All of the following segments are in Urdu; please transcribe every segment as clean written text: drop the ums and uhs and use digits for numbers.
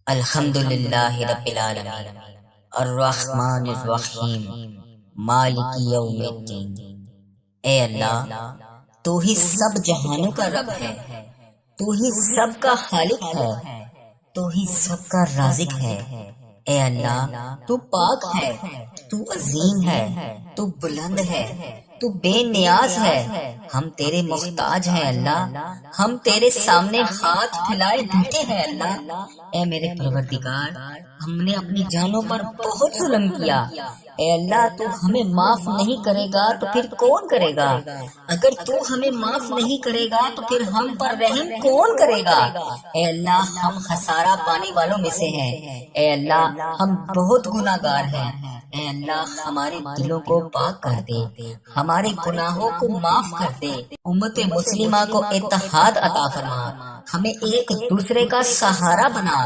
الحمدللہ رب العالمین الرحمن الرحیم مالک یوم الدین۔ اے اللہ، تو ہی سب جہانوں کا رب ہے، تو ہی سب کا خالق ہے، تو ہی سب کا رازق ہے۔ اے اللہ، تو پاک ہے، تو عظیم ہے، تو بلند ہے، تو بے نیاز ہے۔ ہم تیرے محتاج ہیں اللہ، ہم تیرے سامنے ہاتھ پھیلائے بیٹھے ہیں اللہ۔ اے میرے پروردگار، ہم نے اپنی جانوں پر بہت ظلم کیا۔ اے اللہ، تو ہمیں معاف نہیں کرے گا تو پھر کون کرے گا؟ اگر تو ہمیں معاف نہیں کرے گا تو پھر ہم پر رحم کون کرے گا؟ اے اللہ، ہم خسارہ پانے والوں میں سے ہیں۔ اے اللہ، ہم بہت گناہ گار ہیں۔ اے اللہ، ہمارے دلوں کو پاک کر دے، ہمارے گناہوں کو معاف کر دے۔ امت مسلمہ کو اتحاد عطا فرما، ہمیں ایک دوسرے کا سہارا بنا۔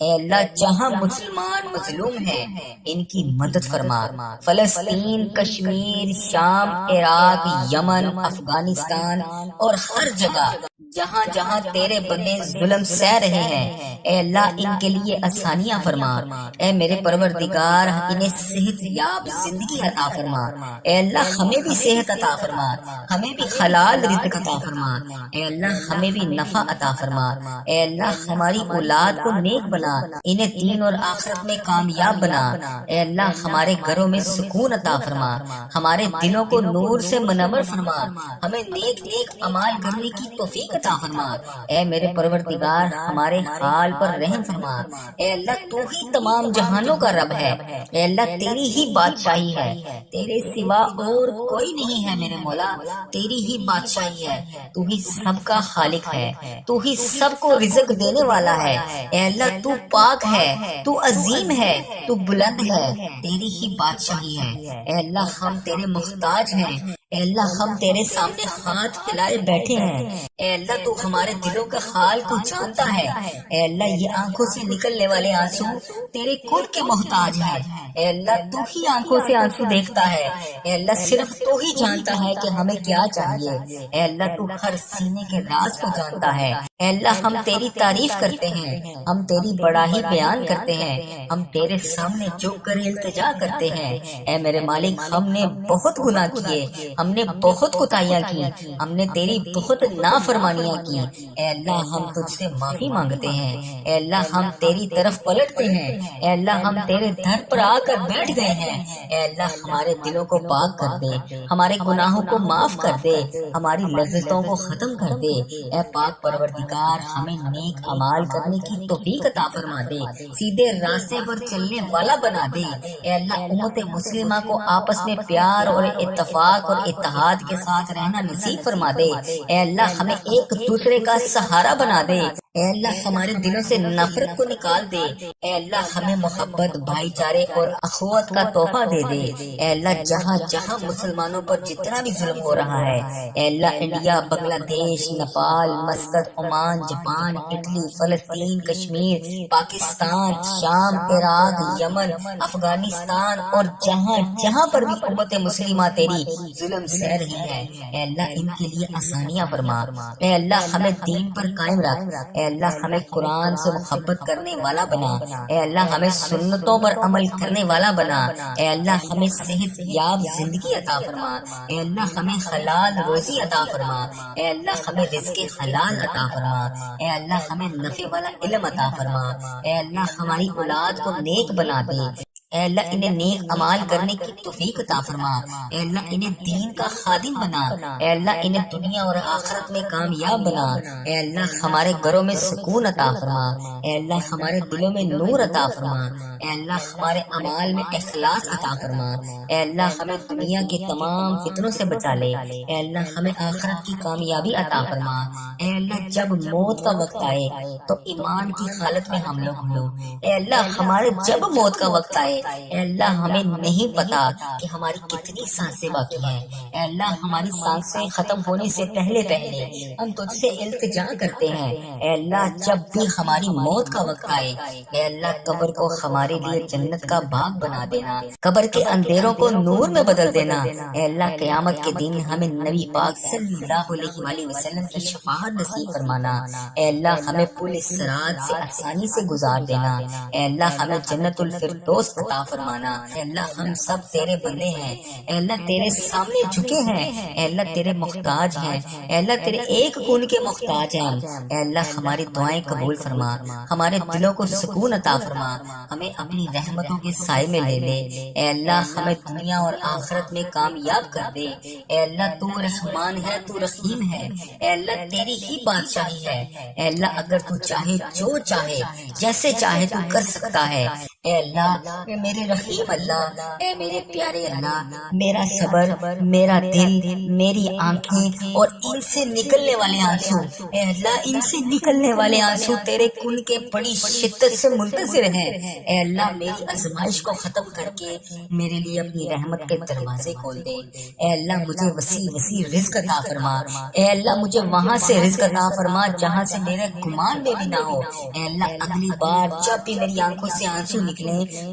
اے اللہ، جہاں مسلمان مظلوم ہیں ان کی مدد فرما۔ فلسطین، کشمیر، شام، عراق، یمن، افغانستان اور ہر جگہ جہاں جہاں تیرے بندے ظلم سہ رہے ہیں، اے اللہ ان کے لیے آسانیاں فرما۔ اے میرے پروردگار، انہیں صحت یاب زندگی عطا فرما۔ اے اللہ، ہمیں بھی صحت عطا فرما، ہمیں بھی حلال رزق عطا فرما۔ اے اللہ، ہمیں بھی نفع عطا فرما۔ اے اللہ، ہماری اولاد کو نیک بنا، انہیں دین اور آخرت میں کامیاب بنا۔ اے اللہ، ہمارے گھروں میں سکون عطا فرما، ہمارے دلوں کو نور سے منور فرما، ہمیں نیک نیک اعمال کرنے کی توفیق عطا فرما۔ اے میرے پروردگار، ہمارے حال پر رحم فرما۔ اے اللہ، تو ہی تمام جہانوں کا رب ہے۔ اے اللہ، تیری ہی بادشاہی ہے، تیرے سوا اور کوئی نہیں ہے میرے مولا، تیری ہی بادشاہی ہے۔ تو ہی سب کا خالق ہے، تو ہی سب کو رزق دینے والا ہے۔ اے اللہ، تو پاک ہے، تو عظیم ہے، تو بلند ہے، تیری ہی بادشاہی ہے۔ اے اللہ، ہم تیرے محتاج ہیں۔ اے اللہ، ہم تیرے سامنے ہاتھ پھیلائے بیٹھے ہیں۔ اے اللہ، تو ہمارے دلوں کا حال کو جانتا ہے۔ اے اللہ، یہ آنکھوں سے نکلنے والے آنسو تیرے قرب کے محتاج ہیں۔ اے اللہ، تو ہی آنکھوں سے آنسو دیکھتا ہے۔ اے اللہ، صرف تو ہی جانتا ہے کہ ہمیں کیا چاہیے۔ اے اللہ، تو ہر سینے کے راز کو جانتا ہے۔ اے اللہ، ہم تیری تعریف کرتے ہیں، ہم تیری بڑائی بیان کرتے ہیں، ہم تیرے سامنے جھک کر التجا کرتے ہیں۔ اے میرے مالک، ہم نے بہت گناہ کیے، ہم نے بہت کوتاہیاں کی، ہم نے تیری بہت نافرمانیاں کی۔ اے اللہ، ہم تجھ سے معافی مانگتے ہیں۔ اے اللہ، ہم تیری طرف پلٹتے ہیں۔ اے اللہ، ہم تیرے در پر آ کر بیٹھ گئے ہیں۔ اے اللہ، ہمارے دلوں کو پاک کر دے، ہمارے گناہوں کو معاف کر دے، ہماری لذتوں کو ختم کر دے۔ اے پاک پروردگار، ہمیں نیک اعمال کرنے کی توفیق عطا فرما دے، سیدھے راستے پر چلنے والا بنا دے۔ اے اللہ، امت مسلمہ کو آپس میں پیار اور اتفاق اور اتحاد کے ساتھ رہنا نصیب فرما دے۔ اے اللہ، ہمیں ایک دوسرے کا سہارا بنا دے۔ اے اللہ، ہمارے دلوں سے نفرت کو نکال دے۔ اے اللہ، ہمیں محبت، بھائی چارے اور اخوت کا تحفہ دے دے۔ اے اللہ، جہاں جہاں مسلمانوں پر جتنا بھی ظلم ہو رہا ہے، اے اللہ، انڈیا، بنگلہ دیش، Nepal, Muscat, Oman, Japan, Italy, فلسطین، کشمیر، پاکستان، شام، عراق، یمن، افغانستان اور جہاں جہاں پر بھی امت مسلمہ تیری ظلم سہ رہی ہے، اے اللہ، ان کے لیے آسانیاں فرما۔ اے اللہ، ہمیں دین پر قائم رکھ۔ اے اللہ، ہمیں قرآن سے محبت کرنے والا بنا۔ اے اللہ، ہمیں سنتوں پر عمل کرنے والا بنا۔ اے اللہ، ہمیں صحت یاب زندگی عطا فرما۔ اے اللہ، ہمیں حلال روزی عطا فرما۔ اے اللہ، ہمیں رزق حلال عطا فرما۔ اے اللہ، ہمیں نفع والا علم عطا فرما۔ اے اللہ، ہماری اولاد کو نیک بنا دے۔ اے اللہ، انہیں نیک اعمال کرنے کی توفیق عطا فرما۔ اے اللہ، انہیں دین کا خادم بنا۔ اے اللہ، انہیں دنیا اور آخرت میں کامیاب بنا۔ اے اللہ، ہمارے گھروں میں سکون عطا فرما۔ اے اللہ، ہمارے دلوں میں نور عطا فرما۔ اے اللہ، ہمارے اعمال میں اخلاص عطا فرما۔ اے اللہ، ہمیں دنیا کے تمام فتنوں سے بچا لے۔ اے اللہ، ہمیں آخرت کی کامیابی عطا فرما۔ اے اللہ، جب موت کا وقت آئے تو ایمان کی حالت میں ہم لوگ ہوں۔ اے اللہ، ہمارے جب موت کا وقت آئے اے اللہ ہمیں نہیں پتا کہ ہماری کتنی سانسیں باقی ہیں، اے اللہ ہماری سانسیں ختم ہونے سے پہلے پہلے ہم تجھ سے التجا کرتے ہیں، اے اللہ جب بھی ہماری موت کا وقت آئے، اے اللہ قبر کو ہمارے لیے جنت کا باغ بنا دینا، قبر کے اندھیروں کو نور میں بدل دینا، اے اللہ قیامت کے دن ہمیں نبی پاک صلی اللہ علیہ وآلہ وسلم کی شفاعت نصیب فرمانا، اے اللہ ہمیں پل صراط سے آسانی سے گزار دینا، اے اللہ ہمیں جنت الفردوس عطا فرمانا، اے اللہ ہم سب تیرے بندے ہیں، اے اللہ تیرے سامنے جھکے ہیں، اے اللہ تیرے محتاج ہیں، اے اللہ تیرے ایک کون کے محتاج ہیں، اے اللہ ہماری دعائیں قبول فرما، ہمارے دلوں کو سکون عطا فرما، ہمیں اپنی رحمتوں کے سائے میں لے لے، اے اللہ ہمیں دنیا اور آخرت میں کامیاب کر دے، اے اللہ تو رحمان ہے، تو رحیم ہے، اے اللہ تیری ہی بادشاہی ہے، اے اللہ اگر تو چاہے جو چاہے جیسے چاہے تو کر سکتا ہے، اے اللہ اے میرے رحیم اللہ، اے میرے پیارے اللہ، میرا صبر، میرا دل، میری آنکھیں اور ان سے نکلنے والے آنسو، اے اللہ ان سے نکلنے والے آنسو تیرے کن کے بڑی شدت سے منتظر ہیں، اے اللہ میری آزمائش کو ختم کر کے میرے لیے اپنی رحمت کے دروازے کھول دے، اے اللہ مجھے وسیع وسیع رزق عطا فرما، اے اللہ مجھے وہاں سے رزق عطا فرما جہاں سے میرے گمان میں بھی نہ ہو، اے اللہ اگلی بار جب بھی میری آنکھوں سے آنسو نکلیں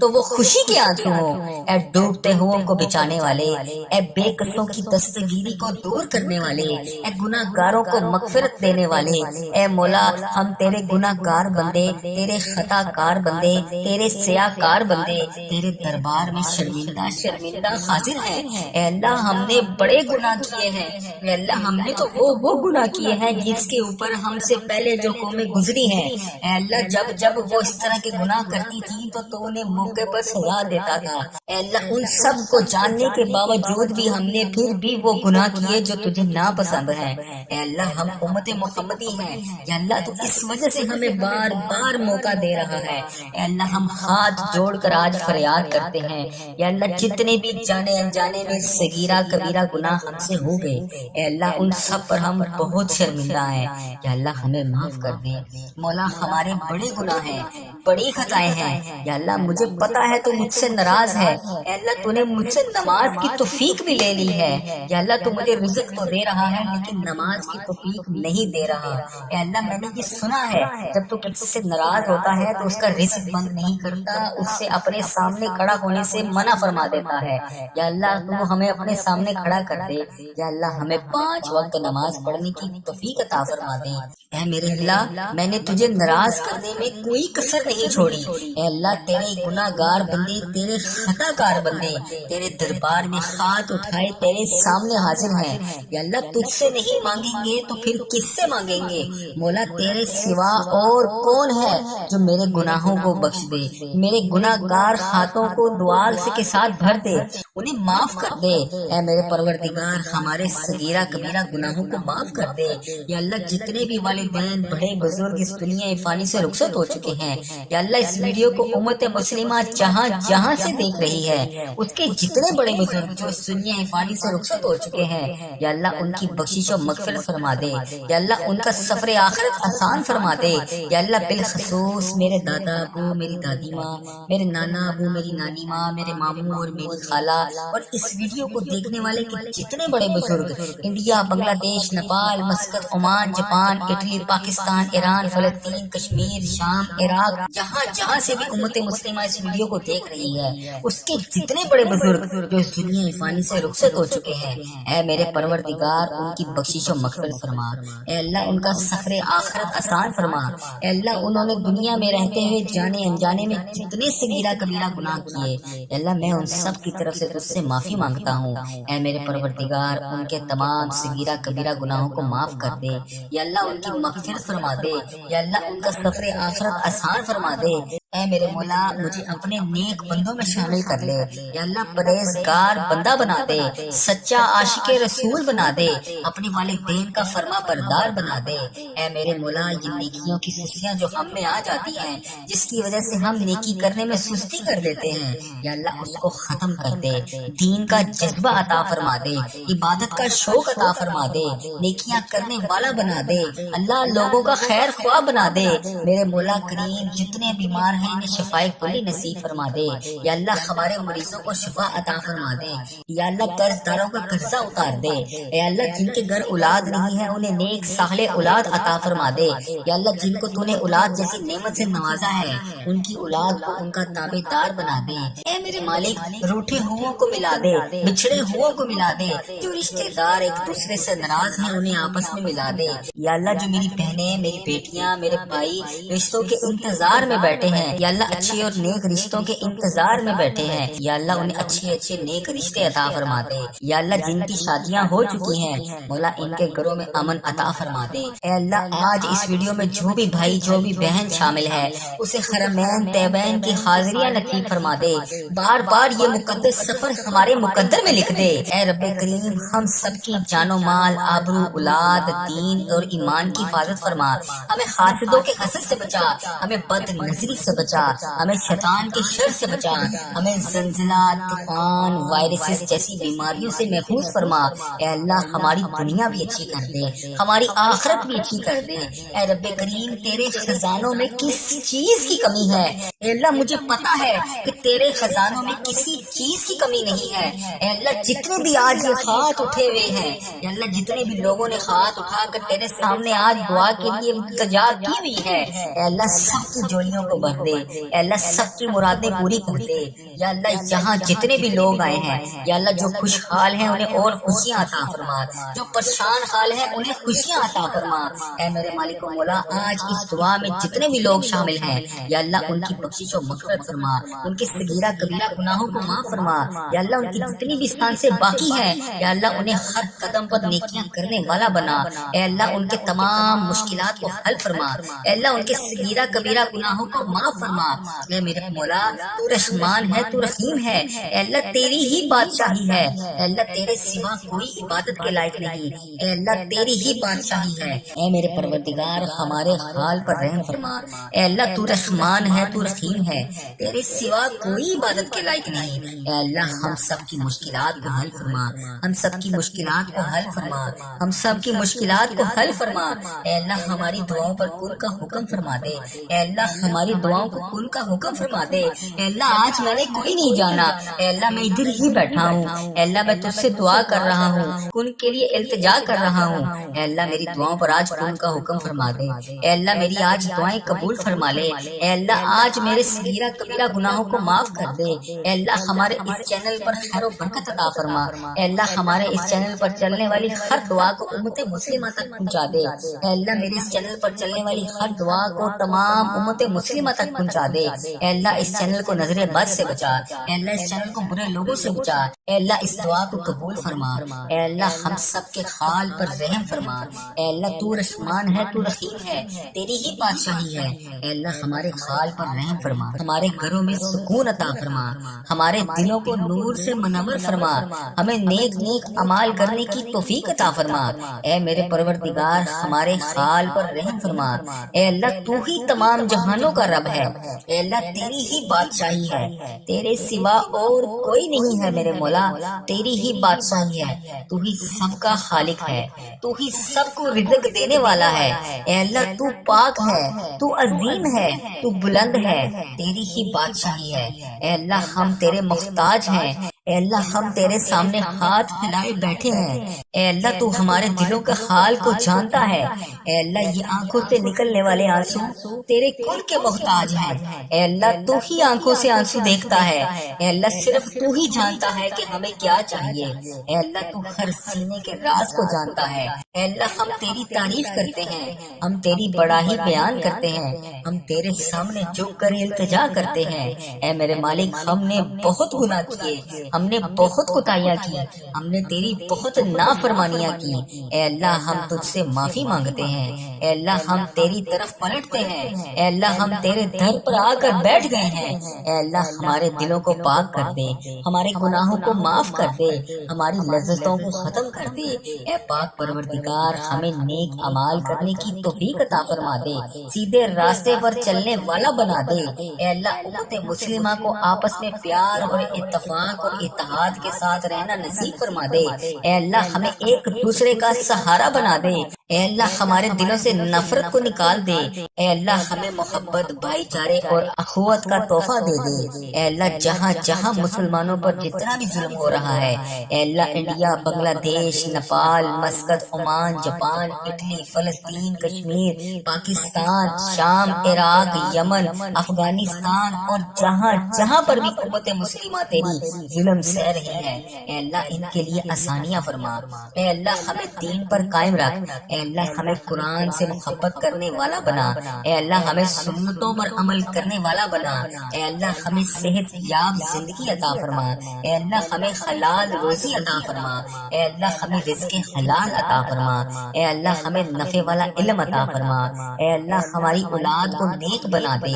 تو وہ خوشی کے آنسو ہوں، اے ڈوبتے ہوں کو بچانے والے، اے بے قصوں کی دستگیری کو دور کرنے والے، اے گناہ گاروں کو مغفرت دینے والے، اے مولا ہم تیرے گناہ گار بندے، تیرے خطا کار بندے، تیرے سیاہ کار بندے تیرے دربار میں شرمندہ شرمندہ حاضر ہیں، اے اللہ ہم نے بڑے گناہ کیے ہیں، اے اللہ ہم نے تو وہ گناہ کیے ہیں جس کے اوپر ہم سے پہلے جو قومیں گزری ہیں، اے اللہ جب وہ اس طرح کے گناہ کرتی تھی تو انہیں موقع پر سزا دیتا تھا، اے اللہ ان سب کو جاننے کے باوجود بھی ہم نے پھر بھی وہ گناہ کیے جو تجھے ناپسند ہیں، اے اللہ ہم امت محمدی ہیں، یا اللہ تو اس وجہ سے ہمیں بار بار موقع دے رہا ہے، اے اللہ ہم ہاتھ جوڑ کر آج فریاد کرتے ہیں، یا اللہ جتنے بھی جانے انجانے میں صغیرہ کبیرہ گناہ ہم سے ہو گئے، اے اللہ ان سب پر ہم بہت شرمندہ ہیں، یا اللہ ہمیں معاف کر دے، مولا ہمارے بڑے گناہ ہیں، بڑی خطائیں ہیں، یا اللہ مجھے پتا ہے تو مجھ سے ناراض ہے، اے اللہ تو نے مجھ سے نماز کی توفیق بھی لے لی ہے، یا اللہ تو مجھے رزق تو دے رہا ہے لیکن نماز کی توفیق نہیں دے رہا، اے اللہ میں نے یہ سنا ہے جب تو کسی سے ناراض ہوتا ہے تو اس کا رزق بند نہیں کرتا، اس سے اپنے سامنے کھڑا ہونے سے منع فرما دیتا ہے، یا اللہ تو ہمیں اپنے سامنے کھڑا کر دے، یا اللہ ہمیں 5 وقت نماز پڑھنے کی توفیق عطا فرما دے، اے میرے اللہ میں نے تجھے ناراض کرنے میں کوئی کسر نہیں چھوڑی، اے اللہ تیرے گناہ گار بندے، تیرے خطا کار بندے تیرے دربار میں ہاتھ اٹھائے تیرے سامنے حاضر ہیں، یا اللہ تجھ سے نہیں مانگیں گے تو پھر کس سے مانگیں گے، مولا تیرے سوا اور کون ہے جو میرے گناہوں کو بخش دے، میرے گناہ گار ہاتھوں کو دعا کے ساتھ بھر دے، انہیں معاف کر دے، اے میرے پروردگار ہمارے صغیرہ کبیرہ گناہوں کو معاف کر دے، یا اللہ جتنے بھی والدین بڑے بزرگ اس دنیا فانی سے رخصت ہو چکے ہیں، یا اللہ اس ویڈیو کو امت مسلمہ جہاں جہاں سے دیکھ رہی ہے اس کے جتنے بڑے بزرگ جو اس دنیا فانی سے رخصت ہو چکے ہیں، یا اللہ ان کی بخشش و مغفرت فرما دے، یا اللہ ان کا سفر آخرت آسان فرما دے، یا اللہ بالخصوص میرے دادا ابو، میری دادی ماں، میرے نانا ابو، میری نانی ماں، میرے ماموں اور میری خالہ اور اس ویڈیو کو دیکھنے والے کے جتنے بڑے بزرگ انڈیا، بنگلہ دیش، Nepal, Muscat, Oman, Japan, Italy, Pakistan, Iran, فلسطین، کشمیر، شام، عراق، جہاں جہاں سے بھی امت مسلمہ اس ویڈیو کو دیکھ رہی ہے اس کے جتنے بڑے بزرگ جو اس دنیا فانی سے رخصت ہو چکے ہیں، اے میرے پروردگار ان کی بخشش و مغفرت فرما، اے اللہ ان کا سفر آخرت آسان فرما، اے اللہ انہوں نے دنیا میں رہتے ہوئے جانے انجانے میں جتنے صغیرہ کبیرہ گناہ کیے، اے اللہ میں ان سب کی طرف سے تجھ سے معافی مانگتا ہوں، اے میرے پروردگار ان کے تمام صغیرہ کبیرہ گناہوں کو معاف کر دے، یا اللہ ان کی مغفرت فرما دے، یا اللہ ان کا سفر آخرت آسان فرما دے، اے میرے مولا مجھے اپنے نیک بندوں میں شامل کر لے، یا اللہ پرہیزگار بندہ بنا دے، سچا عاشق رسول بنا دے، اپنے والدین کا فرما بردار بنا دے، اے میرے مولا یہ نیکیوں کی سستیاں جو ہم میں آ جاتی ہیں جس کی وجہ سے ہم نیکی کرنے میں سستی کر دیتے ہیں، یا اللہ اس کو ختم کر دے، دین کا جذبہ عطا فرما دے، عبادت کا شوق عطا فرما دے، نیکیاں کرنے والا بنا دے، اللہ لوگوں کا خیر خواہ بنا دے، میرے مولا کریم جتنے بیمار ہیں انہیں شفائے کلی نصیب فرما دے، یا اللہ ہمارے مریضوں کو شفا عطا فرما دے، یا اللہ قرض داروں کا قرضہ اتار دے، اے اللہ جن کے گھر اولاد نہیں ہے انہیں نیک صالح اولاد عطا فرما دے، یا اللہ جن کو تو نے اولاد جیسی نعمت سے نوازا ہے ان کی اولاد کو ان کا تابع دار بنا دے، اے میرے مالک روٹھے ہوں کو ملا دے، بچھڑے ہوں کو ملا دے، جو رشتے دار ایک دوسرے سے ناراض ہیں انہیں آپس میں ملا دے، یا اللہ جو میری بہنیں میری بیٹیاں میرے بھائی رشتوں کے انتظار میں بیٹھے ہیں، یا اللہ اچھے اور نیک رشتوں کے انتظار میں بیٹھے ہیں، یا اللہ انہیں اچھے اچھے نیک رشتے عطا فرما دے، یا اللہ جن کی شادیاں ہو چکی ہیں مولا ان کے گھروں میں امن عطا فرما دے، اے اللہ آج اس ویڈیو میں جو بھی بھائی جو بھی بہن شامل ہے اسے حرمین طیبین کی حاضریاں نصیب فرما دے، بار بار یہ مقدس سفر ہمارے مقدر میں لکھ دے، اے رب کریم ہم سب کی جان و مال آبرو اولاد دین اور ایمان کی حفاظت فرما، ہمیں حاسدوں کے حسد سے بچا، ہمیں بد نظری سے بچا، ہمیں شیطان کے شر سے بچا، ہمیں زلزلہ طوفان وائرسز جیسی بیماریوں سے محفوظ فرما، اے اللہ ہماری دنیا بھی اچھی کر دے ہماری آخرت بھی اچھی کر دے، اے رب کریم تیرے خزانوں میں کس چیز کی کمی ہے، اے اللہ مجھے پتا ہے کہ تیرے خزانوں میں کسی چیز کی کمی نہیں ہے، اے اللہ جتنے بھی آج یہ ہاتھ اٹھے ہوئے ہیں، اے اللہ جتنے بھی لوگوں نے ہاتھ اٹھا کر تیرے سامنے آج دعا کے لیے التجا کی ہوئی ہے، اے اللہ سب کی جولیوں کو بھر دے، اے اللہ سب کی مرادیں پوری کر دے، یا اللہ یہاں جتنے بھی لوگ آئے ہیں یا اللہ جو خوشحال ہیں انہیں اور خوشیاں عطا فرما، جو پریشان حال ہیں انہیں خوشیاں عطا فرما، اے میرے مالک و مولا آج اس دعا میں جتنے بھی لوگ شامل ہیں یا اللہ ان کی بخشش و مغفرت فرما، ان کے صغیرہ کبیرہ گناہوں کو معاف فرما، یا اللہ ان کی جتنی بھی استان سے باقی ہے یا اللہ انہیں ہر قدم پر نیکیاں کرنے والا بنا، اے اللہ ان کے تمام مشکلات کو حل فرما، اے اللہ ان کے صغیرہ کبیرہ گناہوں کو معاف فرما، اے میرے مولا تو رحمان ہے تو رحیم ہے، اے اللہ تیری ہی بادشاہی ہے، اے اللہ تیرے سوا کوئی عبادت کے لائق نہیں، اے اللہ تیری ہی بادشاہی ہے، اے میرے پروردگار ہمارے حال پر رحم فرما، اے اللہ تو رحمان ہے تو رحیم ہے، تیرے سوا کوئی عبادت کے لائق نہیں، اے اللہ ہم سب کی مشکلات کو حل فرما، ہم سب کی مشکلات کو حل فرما، ہم سب کی مشکلات کو حل فرما، اے اللہ ہماری دعاؤں پر کن کا حکم فرما دے، اے اللہ ہماری دعاؤں کو کن کا حکم فرما دے، اے اللہ آج میں نے کوئی نہیں جانا، اے اللہ میں ادھر ہی بیٹھا ہوں، اے اللہ میں تجھ سے دعا کر رہا ہوں، کن کے لیے التجا کر رہا ہوں، اے اللہ میری دعاؤں پر آج کن کا حکم فرما دے، اے اللہ میری آج دعائیں قبول فرما لے، اے اللہ آج میرے صغیرہ کبیرہ گناہوں کو معاف کر دے، اے اللہ ہمارے اس چینل پر خیر و برکت عطا فرما، اے اللہ ہمارے اس چینل پر چلنے والی ہر دعا کو امت مسلمہ تک پہنچا دے، اے اللہ میرے اس چینل پر چلنے والی ہر دعا کو تمام امت مسلمہ تک پہنچا دے، اے اللہ اس چینل کو نظر بد سے بچا، اے اللہ اس چینل کو برے لوگوں سے بچا، اے اللہ اس دعا کو قبول فرما، اے اللہ ہم سب کے حال پر رحم فرما، اے اللہ تو رحمان ہے تو رحیم ہے، تیری ہی بادشاہی ہے، اے اللہ ہمارے حال پر رحم فرما، ہمارے گھروں میں سکون عطا فرما، ہمارے دلوں کو نور سے منور فرما، ہمیں نیک نیک اعمال کرنے کی توفیق عطا فرما، اے میرے پروردگار ہمارے حال پر رحم فرما، اے اللہ تو ہی تمام جہانوں کا رب ہے، اے اللہ تیری ہی بادشاہی ہے، تیرے سوا اور کوئی نہیں ہے میرے مولا، تیری ہی بادشاہی ہے، تو ہی سب کا خالق ہے، تو ہی سب کو رزق دینے والا ہے، اے اللہ تو پاک ہے، تو عظیم ہے، تو بلند ہے، تیری ہی بادشاہی ہے، اے اللہ ہم تیرے محتاج ہیں، اے اللہ ہم تیرے سامنے ہاتھ پھیلائے بیٹھے ہیں، اے اللہ تو ہمارے دلوں کا حال کو جانتا ہے، اے اللہ یہ آنکھوں سے نکلنے والے آنسو تیرے کل کے محتاج ہیں، اے اللہ تو ہی آنکھوں سے آنسو دیکھتا ہے، اے اللہ صرف تو ہی جانتا ہے کہ ہمیں کیا چاہیے، اے اللہ تو ہر سینے کے راز کو جانتا ہے، اے اللہ ہم تیری تعریف کرتے ہیں، ہم تیری بڑائی بیان کرتے ہیں، ہم تیرے سامنے جھک کر التجا کرتے ہیں، اے میرے مالک ہم نے بہت گناہ کیے، ہم نے بہت کوتاہیاں کی، ہم نے تیری بہت نافرمانیاں کی، اے اللہ ہم تجھ سے معافی مانگتے ہیں، اے اللہ ہم تیری طرف پلٹتے ہیں، اے اللہ ہم تیرے در پر آ کر بیٹھ گئے ہیں، اے اللہ ہمارے دلوں کو پاک کر دے، ہمارے گناہوں کو معاف کر دے، ہماری لذتوں کو ختم کر دے، اے پاک پروردگار ہمیں نیک اعمال کرنے کی توفیق عطا فرما دے، سیدھے راستے پر چلنے والا بنا دے، اے اللہ امت مسلمہ کو آپس میں پیار اور اتفاق اور اتحاد کے ساتھ رہنا نصیب فرما دے، اے اللہ ہمیں ایک دوسرے کا سہارا بنا دے، اے اللہ ہمارے دلوں سے نفرت کو نکال دے، اے اللہ ہمیں محبت، بھائی چارے اور اخوت کا تحفہ دے دے، اے اللہ جہاں جہاں مسلمانوں پر جتنا بھی ظلم ہو رہا ہے، اے اللہ انڈیا، بنگلہ دیش، Nepal, Muscat, Oman, Japan, Italy, فلسطین، کشمیر، پاکستان، شام، عراق، یمن، افغانستان اور جہاں جہاں پر بھی امت مسلمہ تیری ظلم سہ رہی ہے، اے اللہ ان کے لیے آسانیاں فرما، اے اللہ ہمیں دین پر قائم رکھ، اے اللہ ہمیں قرآن سے محبت کرنے والا بنا، اے اللہ ہمیں سنتوں پر عمل کرنے والا بنا، اے اللہ ہمیں صحت یاب زندگی عطا فرما، اے اللہ ہمیں حلال روزی عطا فرما، اے اللہ ہمیں رزق حلال عطا فرما، اے اللہ ہمیں نفع والا علم عطا فرما، اے اللہ ہماری اولاد کو نیک بنا دے،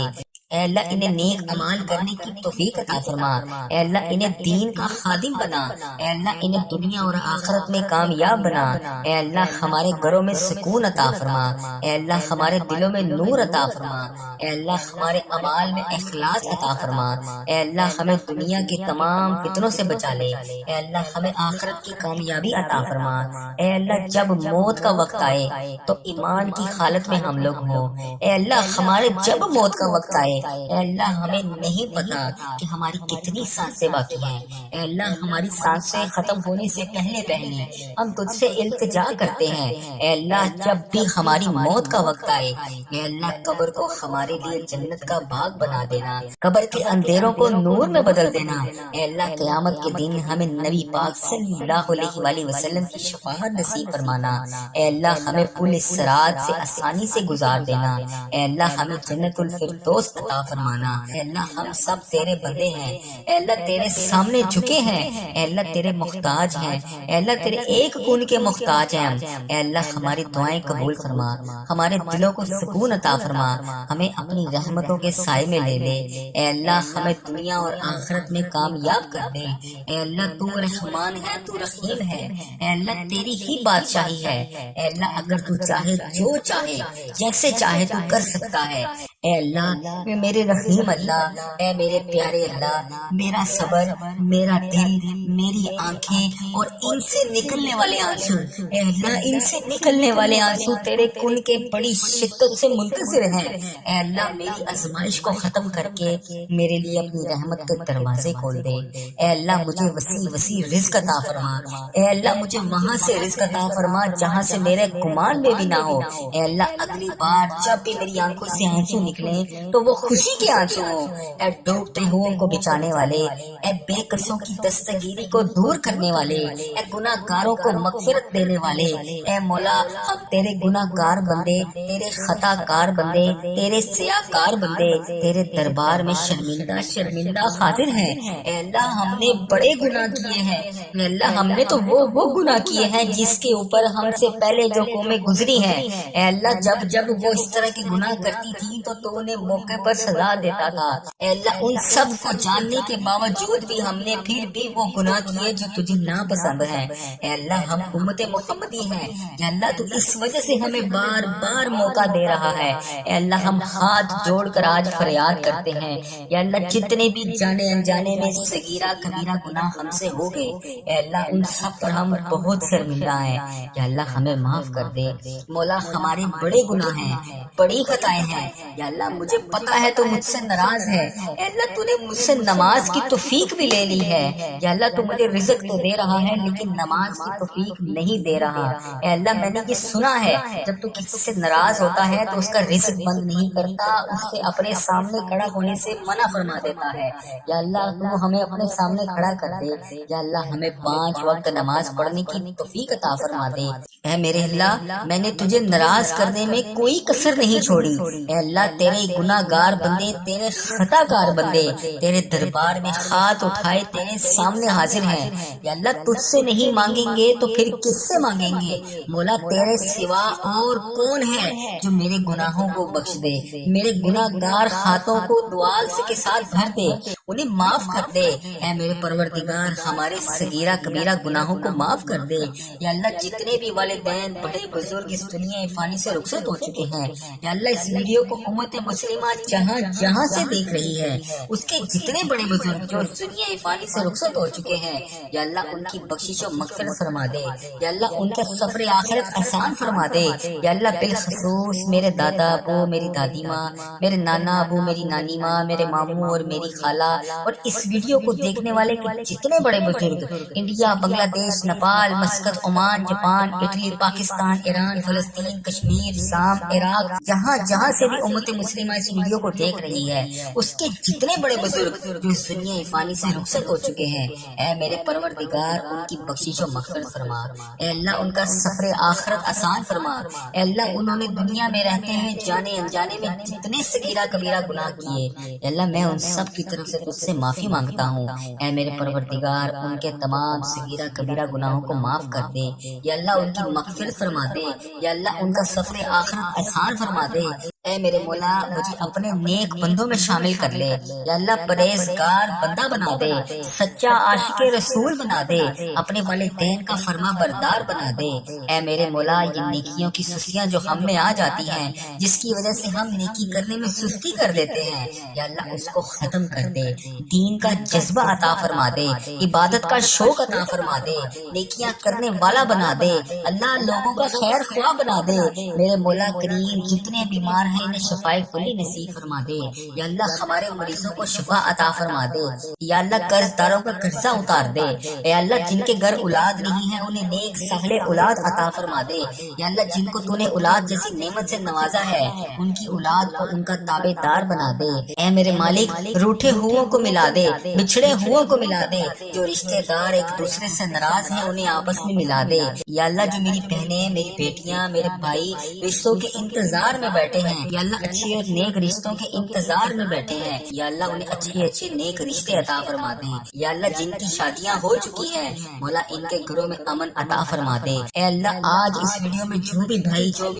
اے اللہ انہیں نیک اعمال کرنے کی توفیق عطا فرما، اے اللہ انہیں دین کا خادم بنا، اے اللہ انہیں دنیا اور آخرت میں کامیاب بنا، اے اللہ ہمارے گھروں میں سکون عطا فرما، اے اللہ ہمارے دلوں میں نور عطا فرما، اے اللہ ہمارے اعمال میں اخلاص عطا فرما، اے اللہ ہمیں دنیا کے تمام فتنوں سے بچا لے، اے اللہ ہمیں آخرت کی کامیابی عطا فرما، اے اللہ جب موت کا وقت آئے تو ایمان کی حالت میں ہم لوگ ہوں، اے اللہ ہمارے جب موت کا وقت آئے، اے اللہ ہمیں نہیں پتا کہ ہماری کتنی سانسیں باقی ہیں، اے اللہ ہماری سانسیں ختم ہونے سے پہلے پہلے ہم تجھ سے التجا کرتے ہیں، اے اللہ جب بھی ہماری موت کا وقت آئے، اے اللہ قبر کو ہمارے لیے جنت کا باغ بنا دینا، قبر کے اندھیروں کو نور میں بدل دینا، اے اللہ قیامت کے دن ہمیں نبی پاک صلی اللہ علیہ وآلہ وسلم کی شفاعت نصیب فرمانا، اے اللہ ہمیں پل صراط سے آسانی سے گزار دینا، اے اللہ ہمیں جنت الفردوس عطا فرمانا، اے اللہ ہم سب تیرے بندے ہیں، اے اللہ تیرے سامنے جھکے ہیں، اے اللہ تیرے محتاج ہیں، اے اللہ تیرے ایک کون کے محتاج ہیں، اے اللہ ہماری دعائیں قبول فرما، ہمارے دلوں کو سکون عطا فرما، ہمیں اپنی رحمتوں کے سائے میں لے لے، اے اللہ ہمیں دنیا اور آخرت میں کامیاب کر دے، اے اللہ تو رحمان ہے، تو رحیم ہے، اے اللہ تیری ہی بادشاہی ہے، اے اللہ اگر تو چاہے جو چاہے جیسے چاہے تو کر سکتا ہے، اے اللہ میرے رحیم اللہ، اے میرے پیارے اللہ، میرا صبر، میرا دل، میری آنکھیں اور ان سے نکلنے والے آنسو، اے اللہ ان سے نکلنے والے آنسو تیرے کن کے بڑی شدت سے منتظر ہیں، اے اللہ میری آزمائش کو ختم کر کے میرے لیے اپنی رحمت کے دروازے کھول دے، اے اللہ مجھے وسیع وسیع رزق عطا فرما، اے اللہ مجھے وہاں سے رزق عطا فرما جہاں سے میرے گمان میں بھی نہ ہو، اے اللہ اگلی بار جب بھی میری آنکھوں سے آنسو نکلیں تو وہ خوشی کے آنسو ہوں، اے ڈوبتے ہوئے کو بچانے والے، اے بے قصوں کی دستگیری کو دور کرنے والے، اے گناہ گاروں کو مغفرت دینے والے، اے مولا ہم تیرے گناہ گار بندے، تیرے خطا کار بندے، تیرے سیاہ کار بندے تیرے دربار میں شرمندہ شرمندہ حاضر ہیں، اے اللہ ہم نے بڑے گناہ کیے ہیں، اے اللہ ہم نے تو وہ گناہ کیے ہیں جس کے اوپر ہم سے پہلے جو قومیں گزری ہیں، اے اللہ جب وہ اس طرح کے گناہ کرتی تھی تو انہیں موقع پر سزا دیتا تھا، اے اللہ ان سب کو جاننے کے باوجود بھی ہم نے پھر بھی وہ گناہ کیے جو تجھے ناپسند ہیں، اے اللہ ہم امت محمدی ہیں، اے اللہ تو اس وجہ سے ہمیں بار بار موقع دے رہا ہے، اے اللہ ہم ہاتھ جوڑ کر آج فریاد کرتے ہیں، یا اللہ جتنے بھی جانے انجانے میں صغیرہ کبیرہ گناہ ہم سے ہو گئے، اے اللہ ان سب پر ہم بہت شرمندہ ہیں، یا اللہ ہمیں معاف کر دے، مولا ہمارے بڑے گناہ ہیں، بڑی خطائیں ہیں، یا اللہ مجھے پتا ہے تو مجھ سے ناراض ہے، اے اللہ تو نے مجھ سے نماز کی توفیق بھی لے لی ہے، یا اللہ تو مجھے رزق تو دے رہا ہے لیکن نماز کی توفیق نہیں دے رہا، اے اللہ میں نے یہ سنا ہے جب تو کسی سے ناراض ہوتا ہے تو اس کا رزق بند نہیں کرتا، اس سے اپنے سامنے کھڑا ہونے سے منع فرما دیتا ہے، یا اللہ تو ہمیں اپنے سامنے کھڑا کر دے، یا اللہ ہمیں 5 وقت نماز پڑھنے کی توفیق عطا فرما دے، اے میرے اللہ میں نے تجھے ناراض کرنے میں کوئی کسر نہیں چھوڑی، اے اللہ تیرے گناہ گار بندے، تیرے خطا کار بندے تیرے دربار میں ہاتھ اٹھائے تیرے سامنے حاضر ہیں، یا اللہ تجھ سے نہیں مانگیں گے تو پھر کس سے مانگیں گے، مولا تیرے سوا اور کون ہے جو میرے گناہوں کو بخش دے، میرے گناہ گار ہاتھوں کو دعا کے ساتھ بھر دے، انہیں معاف کر دے۔ اے میرے پروردگار ہمارے صغیرہ کبیرہ گناہوں کو معاف کر دے۔ یا اللہ جتنے بھی والدین بڑے بزرگ اس دنیا فانی سے رخصت ہو چکے ہیں، یا اللہ اس ویڈیو کو امت مسلمہ جہاں جہاں سے دیکھ رہی ہے، اس کے جتنے بڑے بزرگ جو اس دنیا فانی سے رخصت ہو چکے ہیں، یا اللہ ان کی بخشش و مغفرت فرما دے۔ یا اللہ ان کا سفر آخرت آسان فرما دے۔ یا اللہ بالخصوص میرے دادا ابو، میری دادی ماں، میرے نانا ابو، میری نانی ماں، میرے ماموں اور میری خالہ اور اس ویڈیو کو دیکھنے والے کے جتنے بڑے بزرگ انڈیا، بنگلہ دیش، Nepal, Muscat, Oman, Japan, Italy, Pakistan, Iran, فلسطین، کشمیر، شام، عراق، جہاں جہاں سے بھی امت مسلمہ اس ویڈیو کو دیکھ رہی ہے، اس کے جتنے بڑے بزرگ جو اس دنیا فانی سے رخصت ہو چکے ہیں، اے میرے پروردگار ان کی بخشش و مغفرت فرما۔ اے اللہ ان کا سفر آخرت آسان فرما۔ اے اللہ انہوں نے دنیا میں رہتے ہوئے جانے انجانے میں جتنے صغیرہ کبیرہ گناہ کیے، اے اللہ میں ان سب کی طرف سے تجھ سے معافی مانگتا ہوں۔ اے میرے پروردگار ان کے تمام صغیرہ کبیرہ گناہوں کو معاف کر دے۔ یا اللہ ان کی مغفرت فرما دے۔ یا اللہ ان کا سفر آخرت آسان فرما دے۔ اے میرے مولا مجھے اپنے نیک بندوں میں شامل کر لے۔ یا اللہ پرہیزگار بندہ بنا دے، سچا عاشق رسول بنا دے، اپنے والدین کا فرما بردار بنا دے۔ اے میرے مولا یہ نیکیوں کی سستیاں جو ہم میں آ جاتی ہیں، جس کی وجہ سے ہم نیکی کرنے میں سستی کر دیتے ہیں، یا اللہ اس کو ختم کر دے، دین کا جذبہ عطا فرما دے، عبادت کا شوق عطا فرما دے، نیکیاں کرنے والا بنا دے، اللہ لوگوں کا خیر خواہ بنا دے۔ میرے مولا کریم جتنے بیمار ہیں انہیں شفائے کلی نصیب فرما دے۔ یا اللہ ہمارے مریضوں کو شفا عطا فرما دے۔ یا اللہ قرض داروں کا قرضہ اتار دے۔ اے اللہ جن کے گھر اولاد نہیں ہے انہیں نیک صالح اولاد عطا فرما دے۔ یا اللہ جن کو تو نے اولاد جیسی نعمت سے نوازا ہے ان کی اولاد کو ان کا تابع دار بنا دے۔ اے میرے مالک روٹھے ہوئوں کو ملا دے، بچھڑے ہوئوں کو ملا دے، جو رشتہ دار ایک دوسرے سے ناراض ہیں انہیں آپس میں ملا دے۔ یا اللہ جو میری بہنیں، میری بیٹیاں، میرے بھائی رشتوں کے انتظار میں بیٹھے ہیں، یا اللہ اچھے اور نیک رشتوں کے انتظار میں بیٹھے ہیں، یا اللہ انہیں اچھے اچھے نیک رشتے عطا فرما دے۔ یا اللہ جن کی شادیاں ہو چکی ہیں مولا ان کے گھروں میں امن عطا فرما دے۔ اے اللہ آج اس ویڈیو میں جو بھی بھائی جو